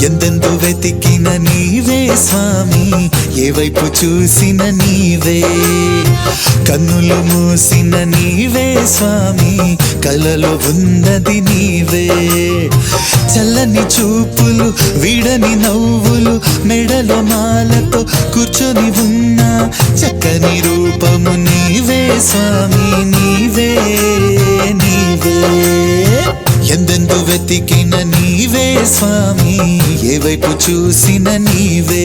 ఎందెందు వెతికిన నీవే స్వామి, ఏ వైపు చూసిన నీవే, కన్నులు మూసిన నీవే స్వామి, కలలో ఉన్నది నీవే. చల్లని చూపులు, వీడని నవ్వులు, మెడలో మాలతో కూర్చొని ఉన్న చక్కని రూపము నీవే స్వామి, నీవే నీవే. ఎందెందు వెతికిన నీవే స్వామి, ఏ వైపు చూసిన నీవే,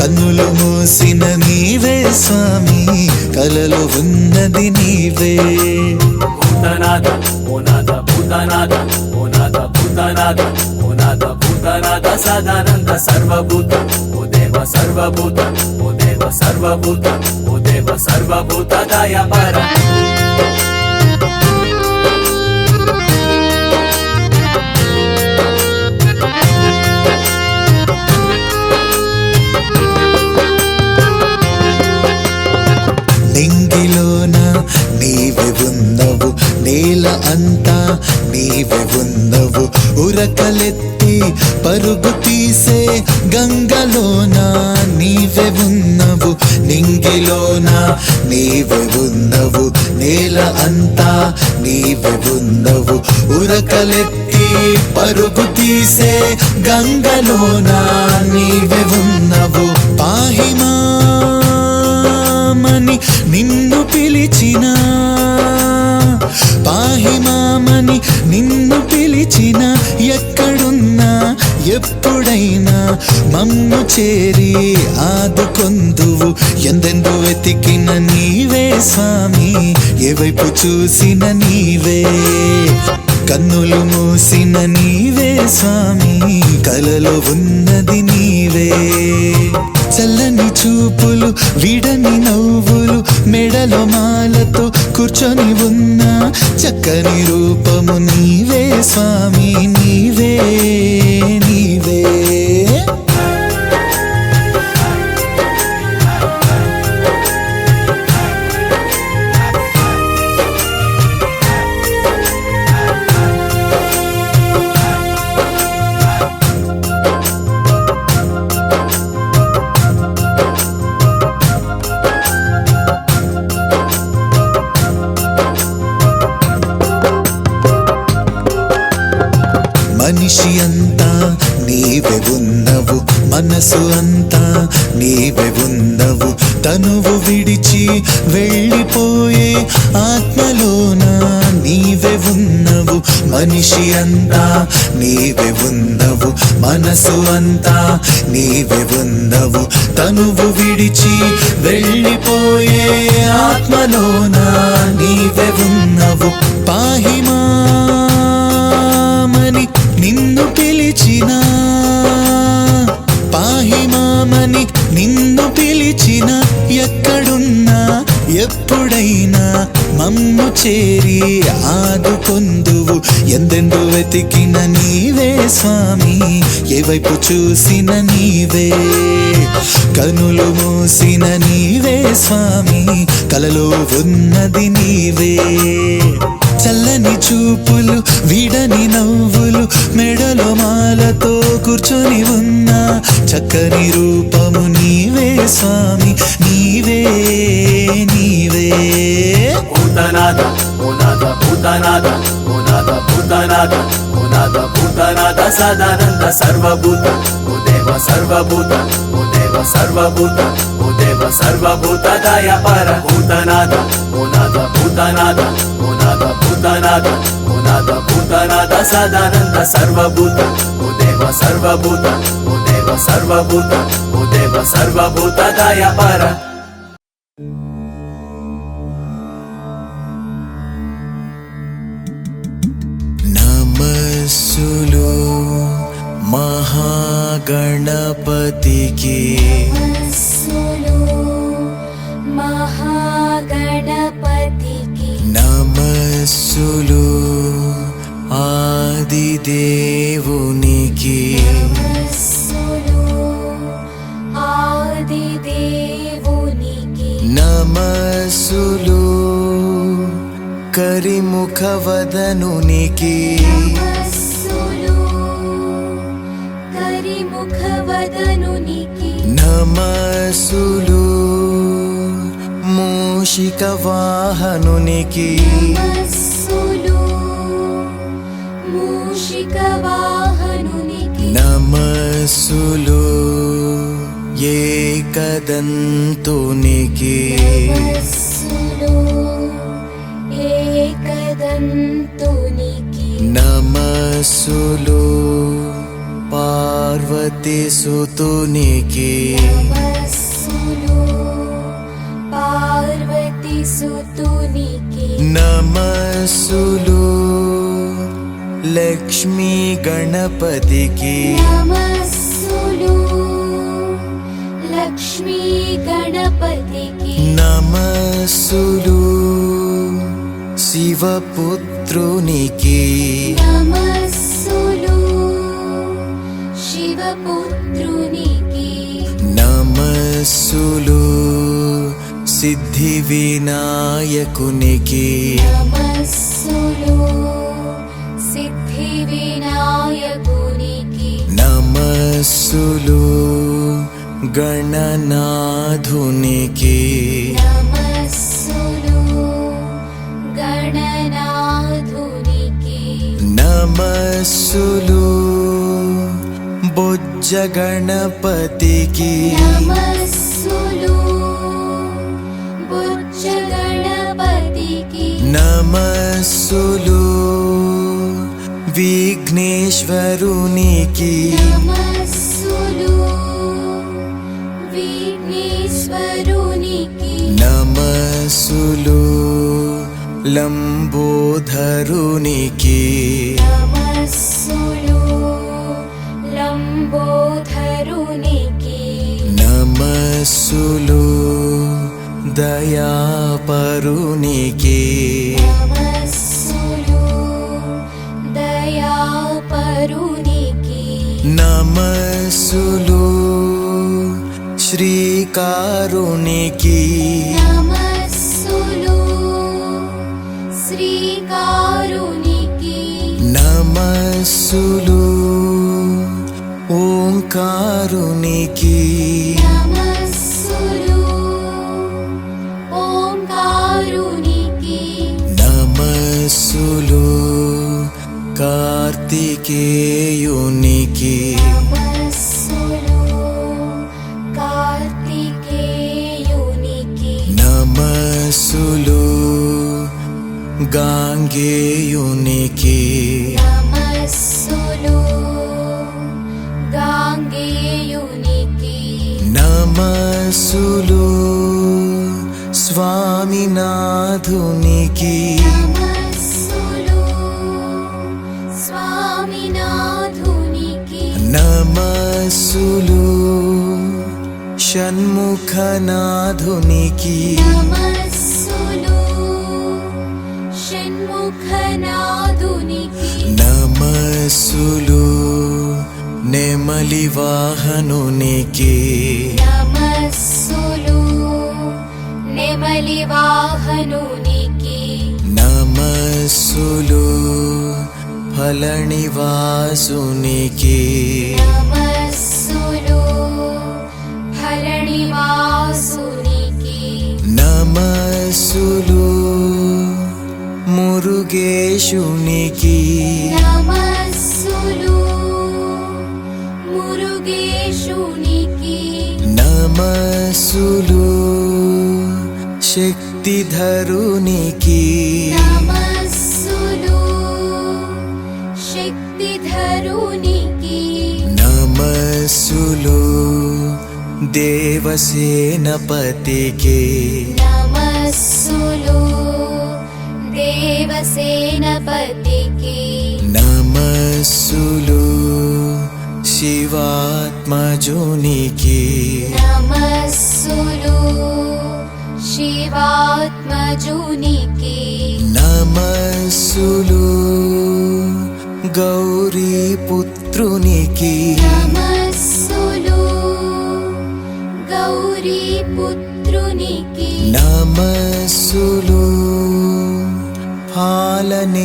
కన్నులు మూసిన నీవే స్వామి, కలలో ఉన్నది నీవే. భూతనాథ ఓ నాథ, భూతనాథ ఓ నాథ, భూతనాథ ఓ నాథ, భూతనాథ సదానంద సర్వభూత ఓ దేవ సర్వభూత ఓ దేవ సర్వభూత ఓ దేవ సర్వభూత దయాపర. నింగిలోన నీవే ఉన్నవు, నేల అంతా నీవే ఉన్నవు, ఉరకలెత్తి పరుగు తీసే గంగలోన నీవే ఉన్నవు. నింగిలోన నీవే ఉన్నవు, నేల అంతా నీవే ఉన్నవు, ఉరకలెత్తి పరుగు తీసే గంగలోన నీవే ఉన్నవు. పాహిమా మని నిన్ను పిలిచిన, పాహిమామని నిన్ను పిలిచిన, ఎక్కడున్నా ఎప్పుడైనా మమ్ము చేరి ఆదుకొందువు. ఎందెందు వెతికిన నీవే స్వామి, ఏ వైపు చూసిన నీవే, కన్నులు మూసిన నీవే స్వామి, కలలో ఉన్నది నీవే. చల్లని చూపులు, వీడని నవ్వులు, మెడలో మాలతో కూర్చొని ఉన్న చక్కని రూపము నీవే స్వామి, నీవే నీవే. మనిషి అంతా నీవే ఉన్నవు, మనసు అంతా నీవే ఉన్నవు, తనువు విడిచి వెళ్ళిపోయే ఆత్మలోన నీవే ఉన్నవు. మనిషి అంతా నీవే ఉన్నవు, మనసు అంతా నీవే ఉన్నవు, తనువు విడిచి వెళ్ళిపోయే ఆత్మలోన నీవే ఉన్నవు. పాహిమా మని నిన్ను పిలిచిన, పాహిమామని నిన్ను పిలిచిన, ఎక్కడున్నా ఎప్పుడైనా మమ్ము చేరి ఆదుకొందువు. ఎందెందు వెతికిన నీవే స్వామి, ఏ వైపు చూసిన నీవే, కనులు మూసిన నీవే స్వామి, కలలో ఉన్నది నీవే. చల్లని చూపులు, వీడని నవ్వులు, మెడలో మాలతో కూర్చొని ఉన్న చక్కని రూపము నీవే స్వామి, నీవే నీవే. భూతనాథ ఓ నాథ, భూతనాథ ఓ నాథ, భూతనాథ ఓ నాథ, భూతనాథ సదానంద సర్వభూత ఓ దేవ సర్వభూత ఓ దేవ సర్వభూత ఓ దేవ సర్వభూత దయాపర. భూతనాథ ఓ నాథ, భూతనాథ ఓ నాథ, భూతనాథ ఓ నాథ, భూతనాథ సదానంద సర్వభూత ఓ దేవ సర్వభూత ఓ దేవ సర్వభూత ఓ దేవ సర్వభూత దయాపర. నమస్సులు మహాగణపతికి, మహాగణపతికి నమస్సులు ఆదిదేవునికి, నమస్సులు గణపతి దేవునికి నమస్సులు కరిముఖవదనునికి నమస్సులు కరిముఖవదనునికి నమస్సులు మూషిక వాహనునికి నమస్సులు మూషిక వాహనునికి నమస్సులు ఏకదంతునికి నమస్సులు ఏకదంతునికి నమస్సులు పార్వతి సుతునికి నమస్సులు పార్వతి సుతునికి నమస్సులు లక్ష్మీ గణపతికి నమస్సులు లక్ష్మీ గణపతికి నమస్సులు శివపుత్రునికి నమస్సులు శివపుత్రునికి నమస్సులు సిద్ధి వినాయకునికి నమస్సులు సిద్ధి వినాయకునికి నమస్సులు గణనాథునికి నమస్సులు గణనాథునికి నమస్సులు బొజ్జ గణపతికి నమస్సులు బుజ్జ గణపతికి నమస్సులు విఘ్నేశ్వరునికి నమస్సులు విఘ్నేశ్వరునికి నమస్సులు లంబోధరునికి నమస్సులు లంబోధరునికి నమస్సులు దయాపరునికి నమస్సులు దయాపరునికి నమస్సులు శ్రీకారునికి నమస్సులు శ్రీకారునికి నమస్సులు ఓంకారునికి నమస్సులు ఓంకారునికి నమస్సులు కార్తికేయునికి నమస్సులు కార్తికేయునికి నమస్సులు గాంగేయునికి నమస్సులు గాంగేయునికి నమస్సులు స్వామినాథునికి నమస్సులు స్వామినాథునికి నమస్సులు షణ్ముఖనాథునికి నమస్సులు షణ్ముఖనాథునికి నమస్సులు నెమలి వాహనునికి నమస్సులు నెమలి వాహనునికి నమస్సులు ఫలనివాసునికి నమస్సులు ఫలనివాసునికి నమస్సులు మురుగేశునికి నమస్సులు మురుగేశునికి నమస్సులు శక్తిధరునికి నమస్సులు శక్తిధరునికి నమస్సులు దేవసేనపతికి నమస్సులు దేవసేనపతికి నమస్సులు శివాత్మజునికి నమస్సులు శివాత్మజునికి నమస్సులు గౌరీపుత్రునికి నమస్సులు గౌరీ గౌరీ పుత్రునికి నమస్సులు పాలనేత్రునికి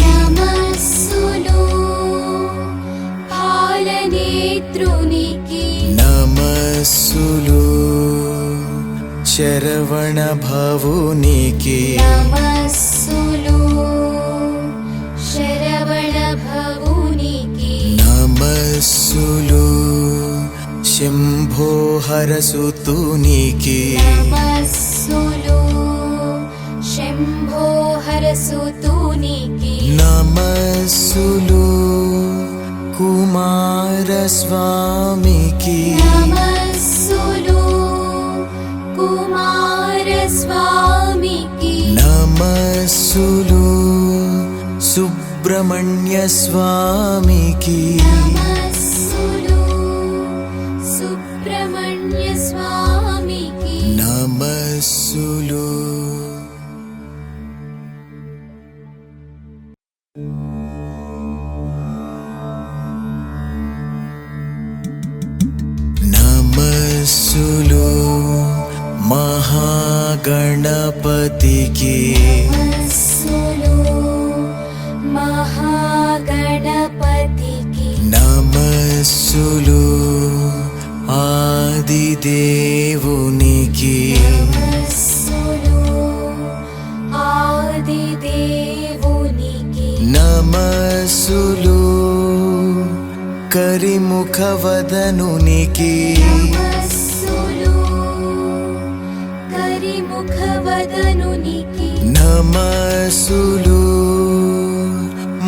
నమస్సులు పాలనేత్రునికి నమస్సులు శరవణ భవునికి నమస్సులు శరవణ భవునికి నమస్సులు శంభోహరసుతునికి నమస్సులు శంభోహరసుతునికి నమస్సులు కుమారస్వామికి నమస్సులు కుమారస్వామికి నమస్సులు సుబ్రహ్మణ్య స్వామికి నమస్సులు సుబ్రహ్మణ్య స్వామికి నమస్సులు నమస్సులు మహాగణపతికి నమస్సులు మహాగణపతికి నమస్సులు ఆదిదేవునికి నమస్సులు ఆదిదేవునికి నమస్సులు కరిముఖవదనునికి నమస్సులు కరిముఖవదనునికి నమస్సులు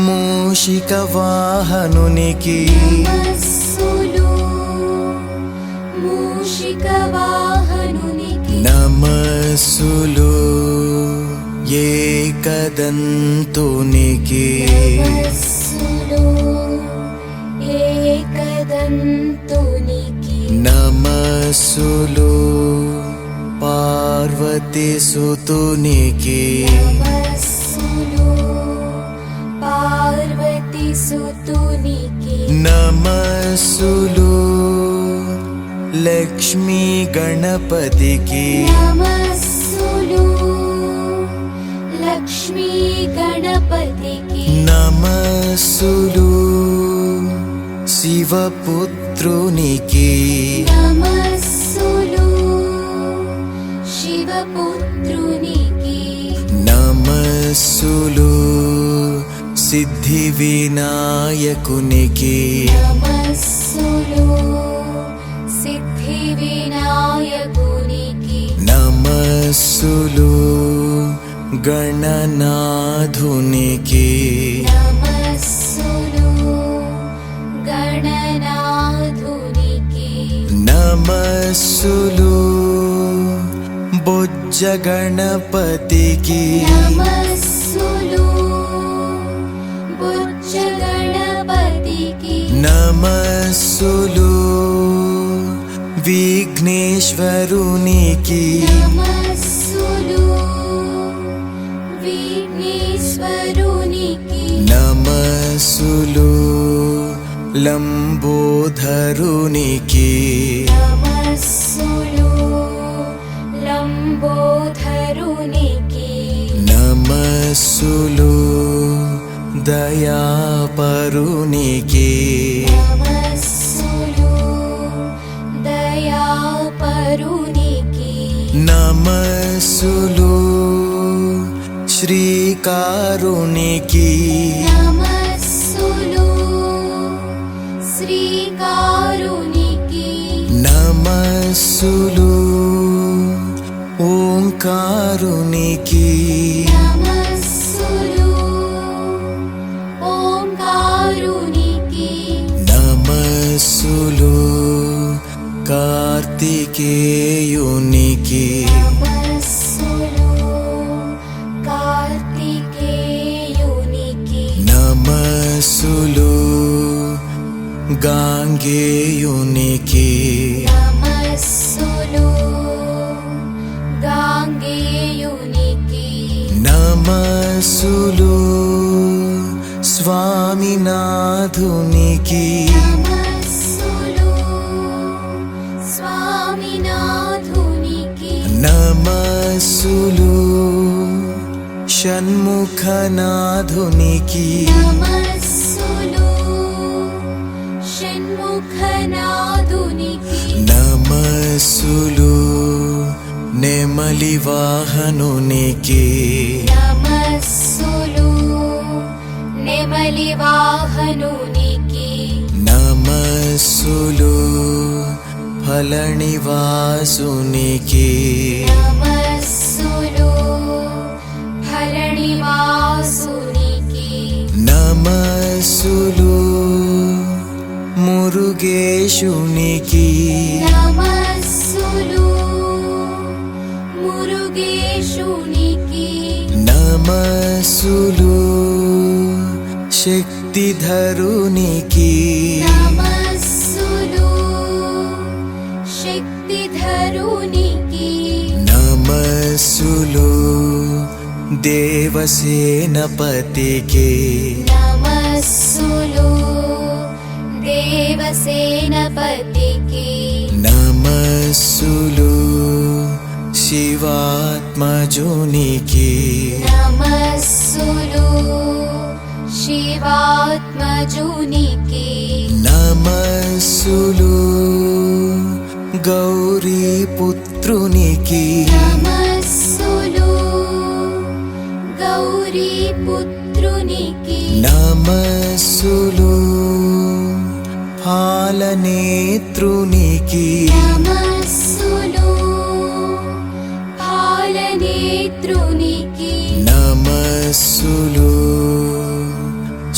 మూషిక వాహనునికి నమస్సులు మూషిక వాహనునికి నమస్సులు ఏకదంతునికి నమస్సులు ఏకదంతునికి నమస్సులు పార్వతీ సుతునికి నమస్సులు పార్వతీ సుతునికి నమస్సులు లక్ష్మీ గణపతికి నమస్సులు లక్ష్మీ గణపతికి నమస్సులు శివపుత్రునికి నమస్సులు శివపుత్రునికి నమస్సులు సిద్ధి వినాయకునికి నమస్సులు సిద్ధి వినాయకునికి నమస్సులు గణనాథునికి నమస్సులు గణనాథునికి నమస్సులు బొజ్జ గణపతికి నమస్సులు బుజ్జ గణపతికి నమస్సులు విఘ్నేశ్వరునికి నమస్సులు విఘ్నేశ్వరునికి నమస్సులు లంబోధరునికి నమస్సులు లంబోధరునికి నమస్సులు దయాపరునికి నమస్సులు దయాపరునికి నమస్సులు శ్రీకారునికి నమస్సులు శ్రీకారునికి నమస్సులు ఓంకారునికి నమస్సులు ఓంకారునికి నమస్సులు కార్తికేయునికి నమస్సులు కార్తికేయునికి నమస్సులు గాంగేయునికి నమస్సులు గాంగేయునికి నమస్సులు స్వామినాథునికి నమస్సులు స్వామి స్వామినాథునికి నమస్సులు షణ్ముఖనాథునికి నమస్సులు షణ్ముఖనాథునికి నమస్సులు నెమలి వాహనునికి నమస్సులు నెమలి వాహనునికి నమస్సులు ఫలనివాసునికి నమస్సులు ఫలనివాసునికి నమస్సులు మురుగేశునికి నమస్సులు మురుగేశునికి నమస్సులు శక్తిధరునికి నమస్సులు శక్తిధరునికి నమస్సులు దేవసేనపతికి నమస్సులు దేవసేనపతికి నమస్సులు శివాత్మజునికి నమస్సులు శివాత్మజునికి నమస్సులు గౌరీపుత్రునికి నమస్సులు గౌరీపుత్రునికి నమస్సులు పాలనేత్రునికి నమస్సులు పాలనేత్రునికి నమస్సులు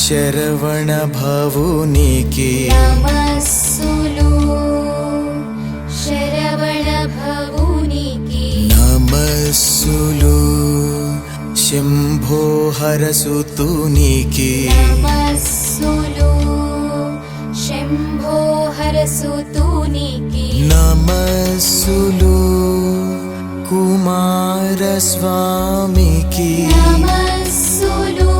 శరవణ భవునికి నమస్సులు శరవణ భవునికి నమస్సులు శంభోహరసుతునికి నమస్సులు శంభోహరసుతునికి నమస్సులు కుమారస్వామికి నమస్సులు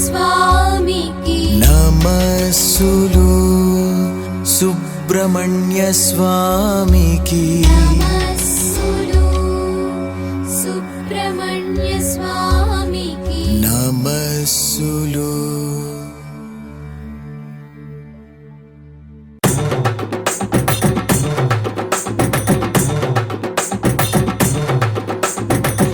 కుమారస్వామికి నమస్సులు సుబ్రహ్మణ్య స్వామికి నమస్సులు సుబ్రహ్మణ్య స్వామికి నమస్సులు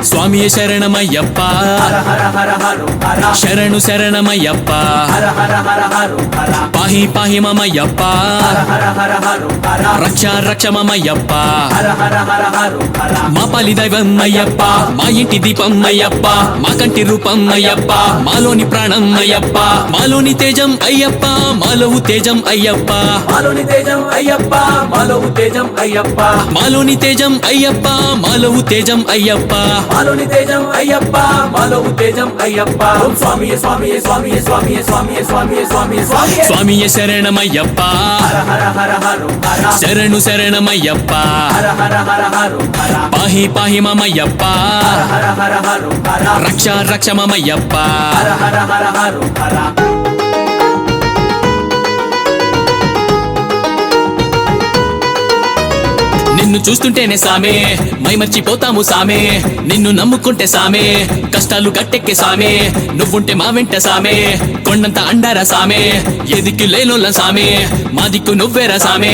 స్వామియే శరణమయ్యప్ప హర హర హర హరు హర శరణు శరణమయ్యప్ప హర హర హర హరు హర పాహి పాహి మమయ్యప్ప హర హర హర హరు హర రక్ష రక్ష మమయ్యప్ప హర హర హర హరు హర మా పాలి దైవం అయ్యప్ప మా ఇంటి దీపం అయ్యప్ప మా కంటి రూపం అయ్యప్ప మాలోని ప్రాణం అయ్యప్ప మాలోని తేజం అయ్యప్ప మాలో తేజం అయ్యప్ప మాలోని తేజం అయ్యప్ప మాలో తేజం అయ్యప్ప మాలోని తేజం అయ్యప్ప మాలో తేజం అయ్యప్ప మాలోని తేజం అయ్యప్ప మాలో తేజం అయ్యప్ప ఓం స్వామియే స్వామియే స్వామియే స్వామియే స్వామియే స్వామియే స్వామియే స్వామియే స్వామియే శరణమయ్యప్ప హర హర హర హరు హర శరణు శరణమయ్యప్ప హర హర హర హరు హర పాహి పాహి మమయ్యప్ప హర హర హరు హర రక్ష రక్ష మమయ్యప్ప హర హర హర హరు హర నిన్ను చూస్తుంటేనే సామే మైమర్చిపోతాము సామే నిన్ను నమ్ముకుంటే సామే కష్టాలు గట్టెక్కే సామే నువ్వుంటే మా వెంట సామే కొండంత అండారా సామే ఎదిక్కు లేనోళ్ళ సామే మా దిక్కు నువ్వేరా సామే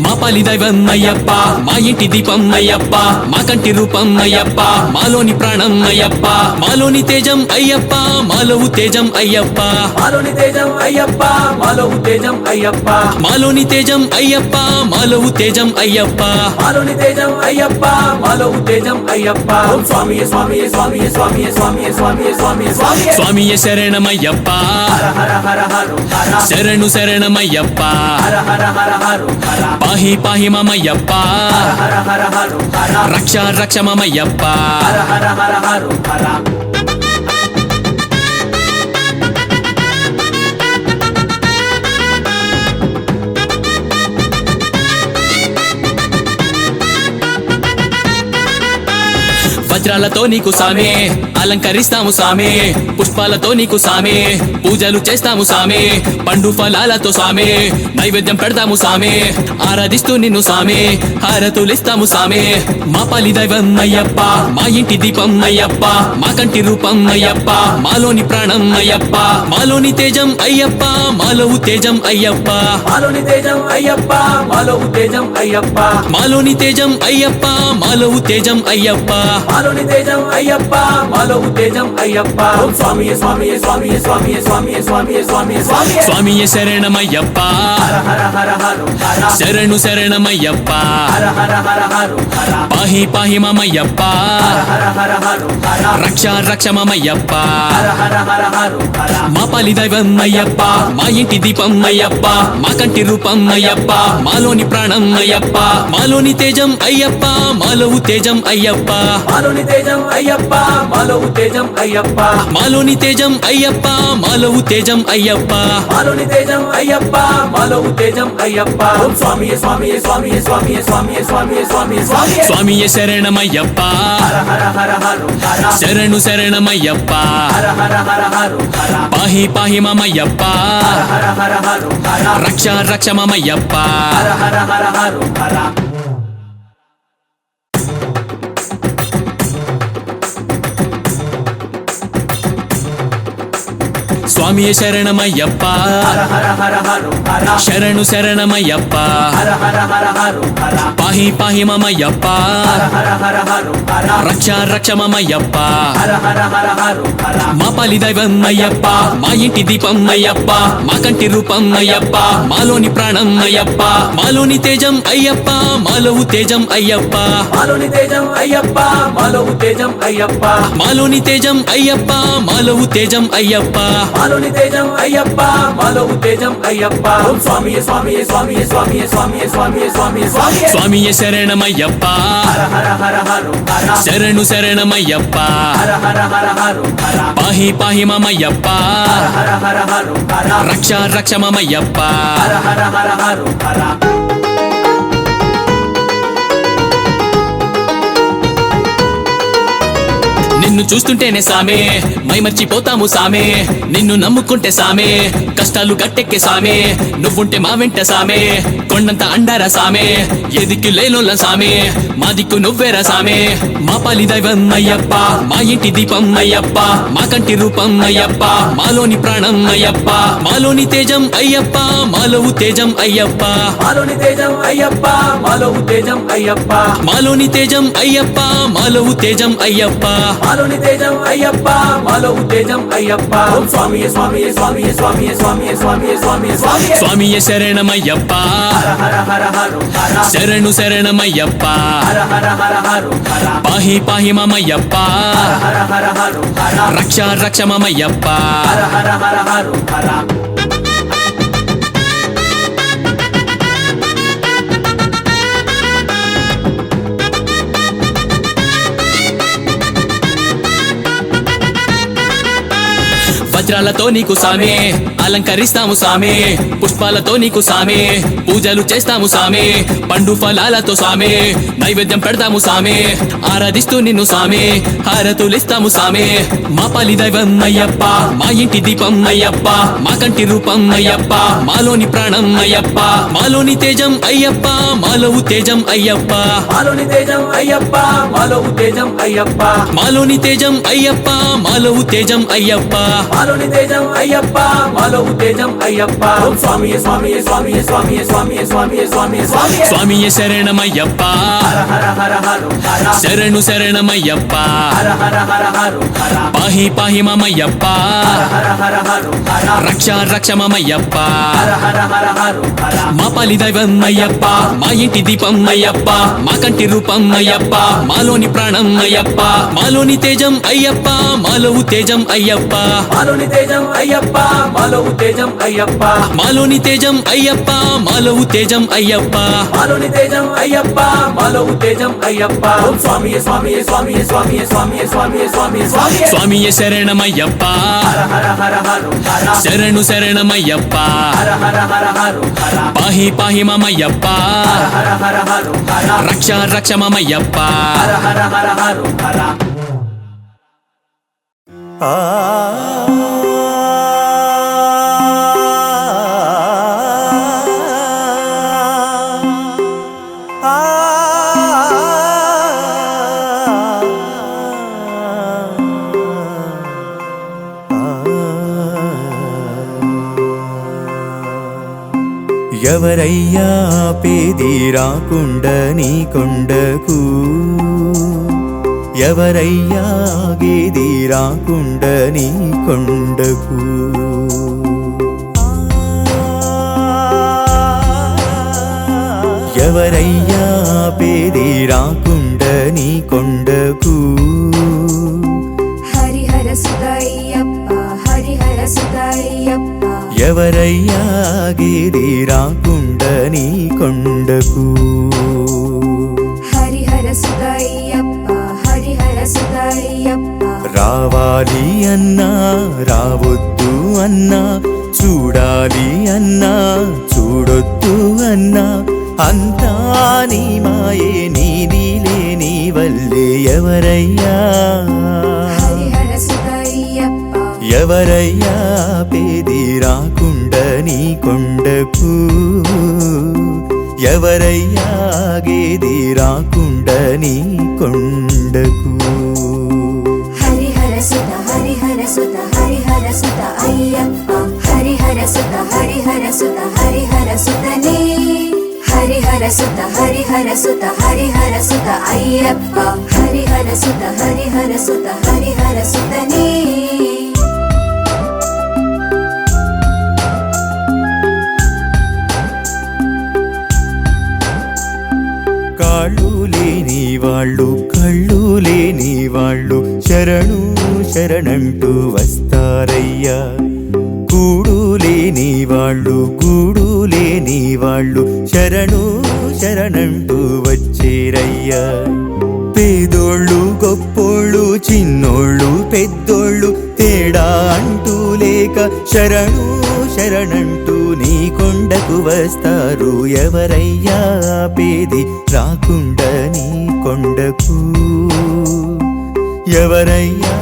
మా పాలి దైవం అయ్యప్ప మా ఇంటి దీపం అయ్యప్ప మా కంటి రూపం అయ్యప్ప మాలోని ప్రాణం అయ్యప్ప మాలోని తేజం అయ్యప్ప మాలో తేజం అయ్యప్ప మాలోని తేజం అయ్యప్ప మాలో తేజం అయ్యప్ప మాలోని తేజం అయ్యప్ప మాలో తేజం అయ్యప్ప మాలోని తేజం అయ్యప్ప మాలో తేజం అయ్యప్ప ఓం స్వామియే స్వామియే స్వామియే స్వామియే స్వామియే స్వామియే స్వామియే స్వామియే స్వామియే శరణమయ్యప్ప హర హర హర హరు హర శరణు శరణమయ్యప్ప హర హర హర హరు హర పాహి పాహి మమయ్యప్ప హర హర హరు హర రక్ష రక్ష మమయ్యప్ప హర హర హర హరు హర వజ్రాలతో నీకు సామే అలంకరిస్తాము సామే పుష్పాలతో నీకు సామే పూజలు చేస్తాము సామే పండు ఫలాలతో సామే నైవేద్యం పెడతాము సామే ఆరాధిస్తూ నిన్ను సామే హారతులిస్తాము సామే మా పాలి దైవం అయ్యప్ప మా ఇంటి దీపం అయ్యప్ప మా కంటి రూపం అయ్యప్ప మాలోని ప్రాణం అయ్యప్ప మాలోని తేజం అయ్యప్ప మాలో తేజం అయ్యప్ప మాలోని తేజం అయ్యప్ప మాలో తేజం అయ్యప్ప మాలోని తేజం అయ్యప్ప మాలో తేజం అయ్యప్ప మాలోని తేజం అయ్యప్ప మాలో తేజం అయ్యప్ప ఓం స్వామియే స్వామియే స్వామియే స్వామియే స్వామియే స్వామియే స్వామియే స్వామియే స్వామియే శరణమయ్యప్ప హర హర హర హర హర శరణు శరణమయ్యప్ప హర హర హర హర హర పాహి పాహి మమయ్యప్ప హర హర హర హర రక్ష రక్ష మమయ్యప్ప హర హర హర హర హర మా పాలి దైవం అయ్యప్ప మా ఇంటి దీపం అయ్యప్ప మా కంటి రూపం అయ్యప్ప మాలోని ప్రాణం అయ్యప్ప మాలోని తేజం అయ్యప్ప మాలో తేజం అయ్యప్ప మాలోని తేజం అయ్యప్ప మాలో తేజం అయ్యప్ప మాలోని తేజం అయ్యప్ప మాలో తేజం అయ్యప్ప మాలోని తేజం అయ్యప్ప మాలో తేజం అయ్యప్ప ఓం స్వామియే స్వామియే స్వామియే స్వామియే స్వామియే స్వామియే స్వామియే స్వామియే స్వామియే శరణమయ్యప్ప హర హర హర హర హర శరణు శరణమయ్యప్ప హర హర హర హర హర పాహి పాహి మమయ్యప్ప హర హర హర హర రక్ష రక్ష మమయ్యప్ప హర హర హర హర హర స్వామియే శరణమయ్యప్ప హర హర హర హర హర శరణు శరణమయ్యప్ప హర హర హర హర హర పాహి పాహి మమయ్యప్ప హర హర హర హర రక్ష రక్ష మమయ్యప్ప హర హర హర హర హర మా పాలి దైవం అయ్యప్ప మా ఇంటి దీపం అయ్యప్ప మా కంటి రూపం అయ్యప్ప మాలోని ప్రాణం అయ్యప్ప మాలోని తేజం అయ్యప్ప మాలో తేజం అయ్యప్ప మాలోని తేజం అయ్యప్ప మాలో తేజం అయ్యప్ప మాలోని తేజం అయ్యప్ప మాలో తేజం అయ్యప్ప మాలోని తేజం అయ్యప్ప మాలో తేజం అయ్యప్ప ఓం స్వామియే స్వామియే స్వామియే స్వామియే స్వామియే స్వామియే స్వామియే స్వామియే స్వామియే శరణమయ్యప్ప హర హర హర హర హర శరణు శరణమయ్యప్ప హర హర హర హర హర పాహి పాహి మమయ్యప్ప హర హర హర హర రక్ష రక్ష మమయ్యప్ప హర హర హర హర హర నిన్ను చూస్తుంటేనే సామే మైమర్చిపోతాము సామే నిన్ను నమ్ముకుంటే సామే కష్టాలు గట్టెక్కే సామే నువ్వుంటే మా వెంట సామే కొండంత అండారా సామే ఏ దిక్కు లేనోళ్ళ సామే మా దిక్కు నువ్వేరా సామే మా పాలి దైవం అయ్యప్ప మా ఇంటి దీపం అయ్యప్ప మా కంటి రూపం అయ్యప్ప మాలోని ప్రాణం అయ్యప్ప మాలోని తేజం అయ్యప్ప మాలో తేజం అయ్యప్ప మాలోని తేజం అయ్యప్ప మాలో తేజం అయ్యప్ప మాలోని తేజం అయ్యప్ప మాలో తేజం అయ్యప్ప మాలోని తేజం అయ్యప్ప మాలో తేజం అయ్యప్ప ఓం స్వామియే స్వామియే స్వామియే స్వామియే స్వామియే స్వామియే స్వామియే స్వామియే స్వామియే శరణమయ్యప్ప హర హర హర హర హర శరణు శరణమయ్యప్ప హర హర హర హర హర పాహి పాహి మమయ్యప్ప హర హర హర హర రక్ష రక్ష మమయ్యప్ప హర హర హర హర హర వజ్రాలతో నీకు సామే అలంకరిస్తాము సామే పుష్పాలతో నీకు సామే పూజలు చేస్తాము సామే పండు ఫలాలతో సామే నైవేద్యం పెడతాము సామే ఆరాధిస్తూ నిన్ను సామే హారతులిస్తాము సామే మా పాలి దైవం అయ్యప్ప మా ఇంటి దీపం అయ్యప్ప మా కంటి రూపం అయ్యప్ప మాలోని ప్రాణం అయ్యప్ప మాలోని తేజం అయ్యప్ప మాలో తేజం అయ్యప్ప మాలోని తేజం అయ్యప్ప మాలో తేజం అయ్యప్ప మాలోని తేజం అయ్యప్ప మాలో తేజం అయ్యప్ప మాలోని తేజం అయ్యప్ప మాలో తేజం అయ్యప్ప ఓం స్వామియే స్వామియే స్వామియే స్వామియే స్వామియే స్వామియే స్వామియే స్వామియే స్వామియే శరణమయ్యప్ప హర హర హర హర హర శరణు శరణమయ్యప్ప హర హర హర హర హర పాహి పాహి మమయ్యప్ప హర హర హర హర రక్ష రక్ష మమయ్యప్ప హర హర హర హర హర మా పాలి దైవం అయ్యప్ప మా ఇంటి దీపం అయ్యప్ప మా కంటి రూపం అయ్యప్ప మాలోని ప్రాణం అయ్యప్ప మాలోని తేజం అయ్యప్ప మాలో తేజం అయ్యప్ప మాలోని తేజం అయ్యప్ప మాలో తేజం అయ్యప్ప మాలోని తేజం అయ్యప్ప మాలో తేజం అయ్యప్ప మాలోని తేజం అయ్యప్ప మాలో తేజం అయ్యప్ప ఓం స్వామియే స్వామియే స్వామియే స్వామియే స్వామియే స్వామియే స్వామియే స్వామియే స్వామియే శరణమయ్యప్ప హర హర హర హర హర శరణు శరణమయ్యప్ప హర హర హర హర హర పాహి పాహి మమయ్యప్ప హర హర హర హర రక్ష రక్ష మమయ్యప్ప హర హర హర హర హర ఎవరయ్యా పేది రాకుండా నీ కొండకు ఎవరయ్యా గేది రాకుండా నీ కొండకు ఎవరయ్యా పేది రాకుండా నీ కొండకు హరిహర సుతయ్యప్ప హరిహర సుతయ్యప్ప ఎవరయ్యా గేది రాకుండా నీ కొండకు హరిహర సుతయ్యప్ప హరిహర సుతయ్యప్ప రావాలి అన్నా రావద్దు అన్నా చూడాలి అన్నా చూడొద్దు అన్నా అంతా నీ మాయే నీది లేని వల్లే ఎవరయ్యా హరిహర సుతయ్యప్ప ఎవరయ్యా పేది రాకుండా నీ కొండకు ఎవరయ్యా గేది రాకుండా నీ కొండకు హరిహర సుత హరిహర సుత హరిహర సుత అయ్యప్ప హరిహర సుత హరిహర సుత హరిహర సుతనే హరిహర సుత హరిహర సుత హరిహర సుత అయ్యప్ప హరిహర సుత హరిహర సుత హరిహర సుతనే కాళ్ళు లేని వాళ్ళు కళ్ళు లేని వాళ్ళు శరణు శరణంటూ వస్తారయ్యా కూడు లేని వాళ్ళు గూడు లేని వాళ్ళు శరణు శరణంటూ వచ్చేరయ్యా పేదోళ్ళు గొప్పోళ్ళు చిన్నోళ్ళు పెద్దోళ్ళు తేడా అంటూ లేక శరణు శరణంటూ నీ కొండకు వస్తారు ఎవరయ్యా పేది రాకుండా నీ కొండకు ఎవరయ్యా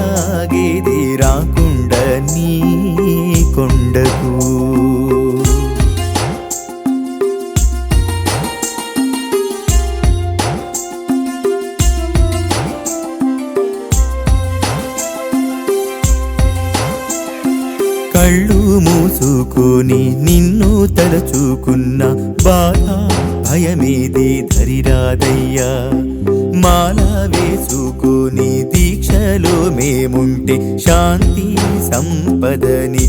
గేది రాకుండా నీ కొండకు కళ్ళు మూసుకొని నిన్ను తలచుకున్న బాధ భయమేది ధరిరాదయ్యా మాల వేసుకొని దీక్షలో మేముంటే శాంతి సంపదనిచ్చేవయ్యా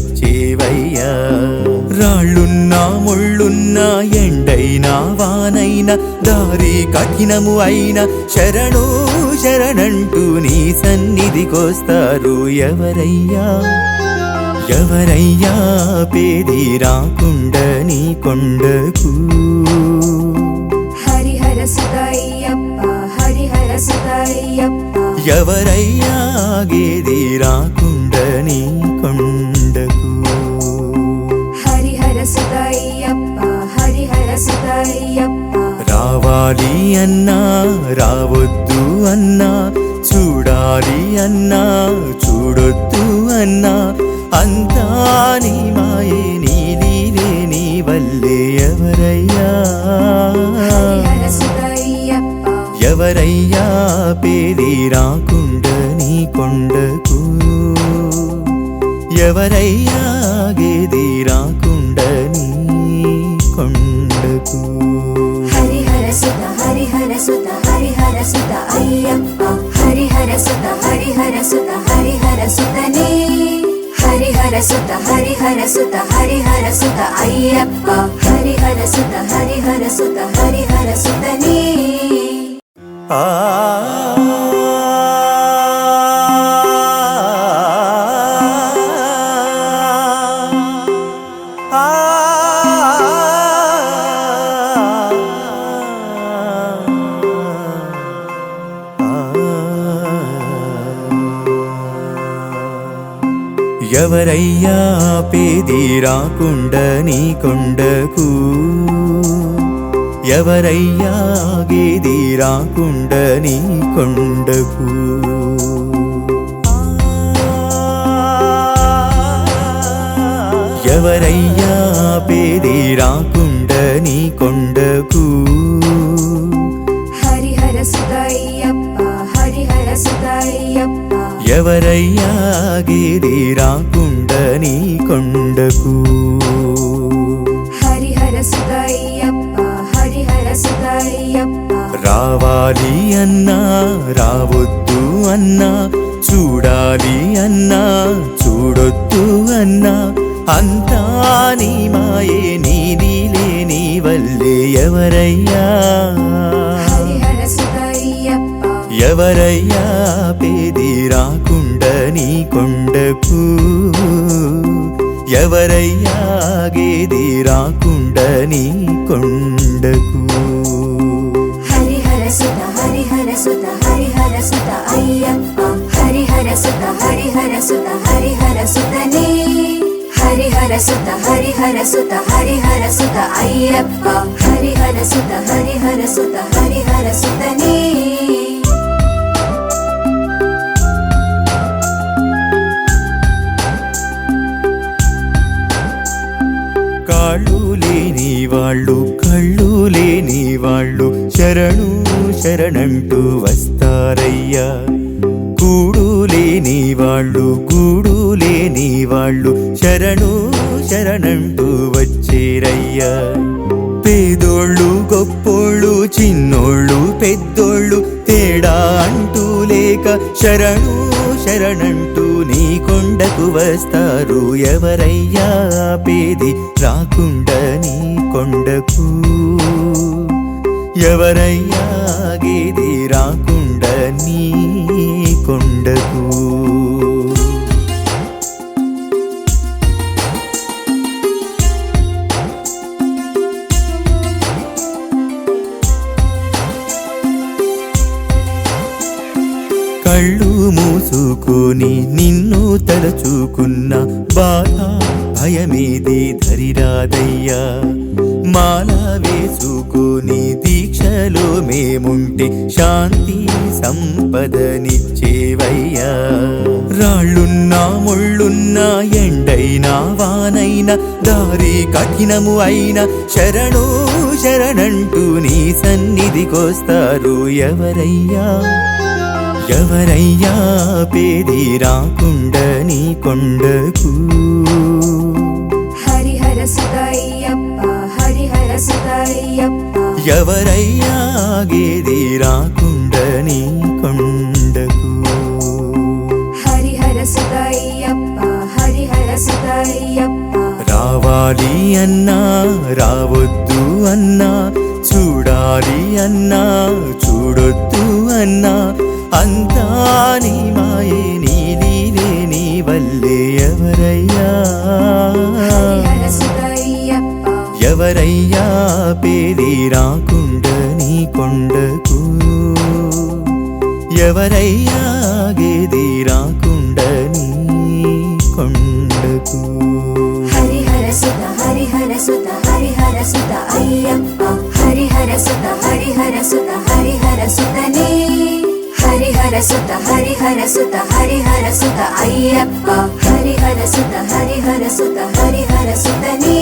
రాళ్ళున్నా ముళ్ళున్నా ఎండైనా వానైనా దారి కఠినము అయినా శరణు శరణంటూ నీ సన్నిధికొస్తారు ఎవరయ్యా ఎవరయ్యా పేది రాకుండా నీ కొండకు హరిహర సుతయ్యప్ప హరిహర సుతయ్యప్ప ఎవరయ్యా గేది రాకుండా నీ కొండకు హరిహర సుతయ్యప్ప హరిహర సుతయ్యప్ప రావాలి అన్నా రావద్దు అన్నా చూడాలి అన్నా చూడొద్దు అన్నా అంతా నీ మాయే నీది లేని వల్లే ఎవరయ్యా హరిహర సుతయ్యప్ప ఎవరయ్యా పేది రాకుండా నీ కొండకు ఎవరయ్యా గేది రాకుండా నీ కొండకు హరిహర సుత హరిహర సుత హరిహర సుత అయ్యప్ప హరిహర సుత హరిహర సుత హరిహర సుతనే హరిహర సుత హరిహర సుత హరిహర సుత అయ్యప్ప హరిహర సుత హరిహర సుత హరిహర సుతనే ఎవరయ్యా పేది రాకుండా నీ కొండకు ఎవరయ్యా గేది రాకుండా నీ కొండకు ఎవరయ్యా పేది రాకుండ నీ కొండకు హరిహర సుత అయ్యప్ప హరిహర సుత అయ్యప్ప ఎవరయ్యా గేది రాకుండ నీ కొండకు హరిహర సుత అయ్యప్ప హరిహర సుత అయ్యప్ప రావాలి అన్నా రావద్దు అన్నా చూడాలి అన్నా చూడొద్దు అన్నా అంతా నీ మాయే నీదిలే నీ వల్లే ఎవరయ్యా హరిహర సుత అయ్యప్ప ఎవరయ్యా పేది రాకుండ నీ కొండకు ఎవరయ్యా గేది రాకుండ నీ కొండకు హరిహర సుత హరిహర సుత హరిహర సుత అయ్యప్ప హరిహర సుత హరిహర సుత హరిహర సుతనే హరిహర సుత హరిహర సుత హరిహర సుత అయ్యప్ప హరిహర సుత హరిహర సుత హరిహర సుతనే కాళ్ళు లేని వాళ్ళు కళ్ళు లేని వాళ్ళు శరణు శరణంటూ వస్తారయ్యా కూడు లేని వాళ్ళు గూడు లేని వాళ్ళు శరణు శరణంటూ వచ్చేరయ్యా పేదోళ్ళు గొప్పోళ్ళు చిన్నోళ్ళు పెద్దోళ్ళు తేడా అంటూ లేక శరణు శరణంటూ నీ కొండకు వస్తారు ఎవరయ్యా పేది రాకుండ నీ కొండకు ఎవరయ్యా గేది రాకుండ నీ కొండకు కళ్ళు మూసుకొని నిన్ను తలచుకున్న బాధ భయమేది ధరిరాదయ్యా మాల వేసుకొని దీక్షలో మేముంటే శాంతి సంపదనిచ్చేవయ్యా రాళ్ళున్నా ముళ్ళున్నా ఎండైనా వానైనా దారి కఠినము అయినా శరణు శరణంటూ నీ సన్నిధికొస్తారు ఎవరయ్యా ఎవరయ్యా పేది రాకుండ నీ కొండకు హరిహర సుత అయ్యప్ప హరిహర సుత అయ్యప్ప ఎవరయ్యా గేది రాకుండ నీ కొండకు హరిహర సుత అయ్యప్ప హరిహర సుత అయ్యప్ప రావాలి అన్నా రావద్దు అన్నా చూడాలి అన్నా చూడొద్దు అన్నా అంతా నీ మాయే నీదిలే నీ వల్లే ఎవరయ్యా హరిహర సుత అయ్యప్ప ఎవరయ్యా పేది రాకుండ నీ కొండకు ఎవరయ్యా గేది రాకుండ నీ కొండకు హరిహర సుత హరిహర సుత హరిహర సుత అయ్యప్ప హరిహర సుత హరిహర సుత హరిహర సుతనే హరిహర సుత హరిహర సుత హరిహర సుత అయ్యప్ప హరిహర సుత హరిహర సుత హరిహర సుతనే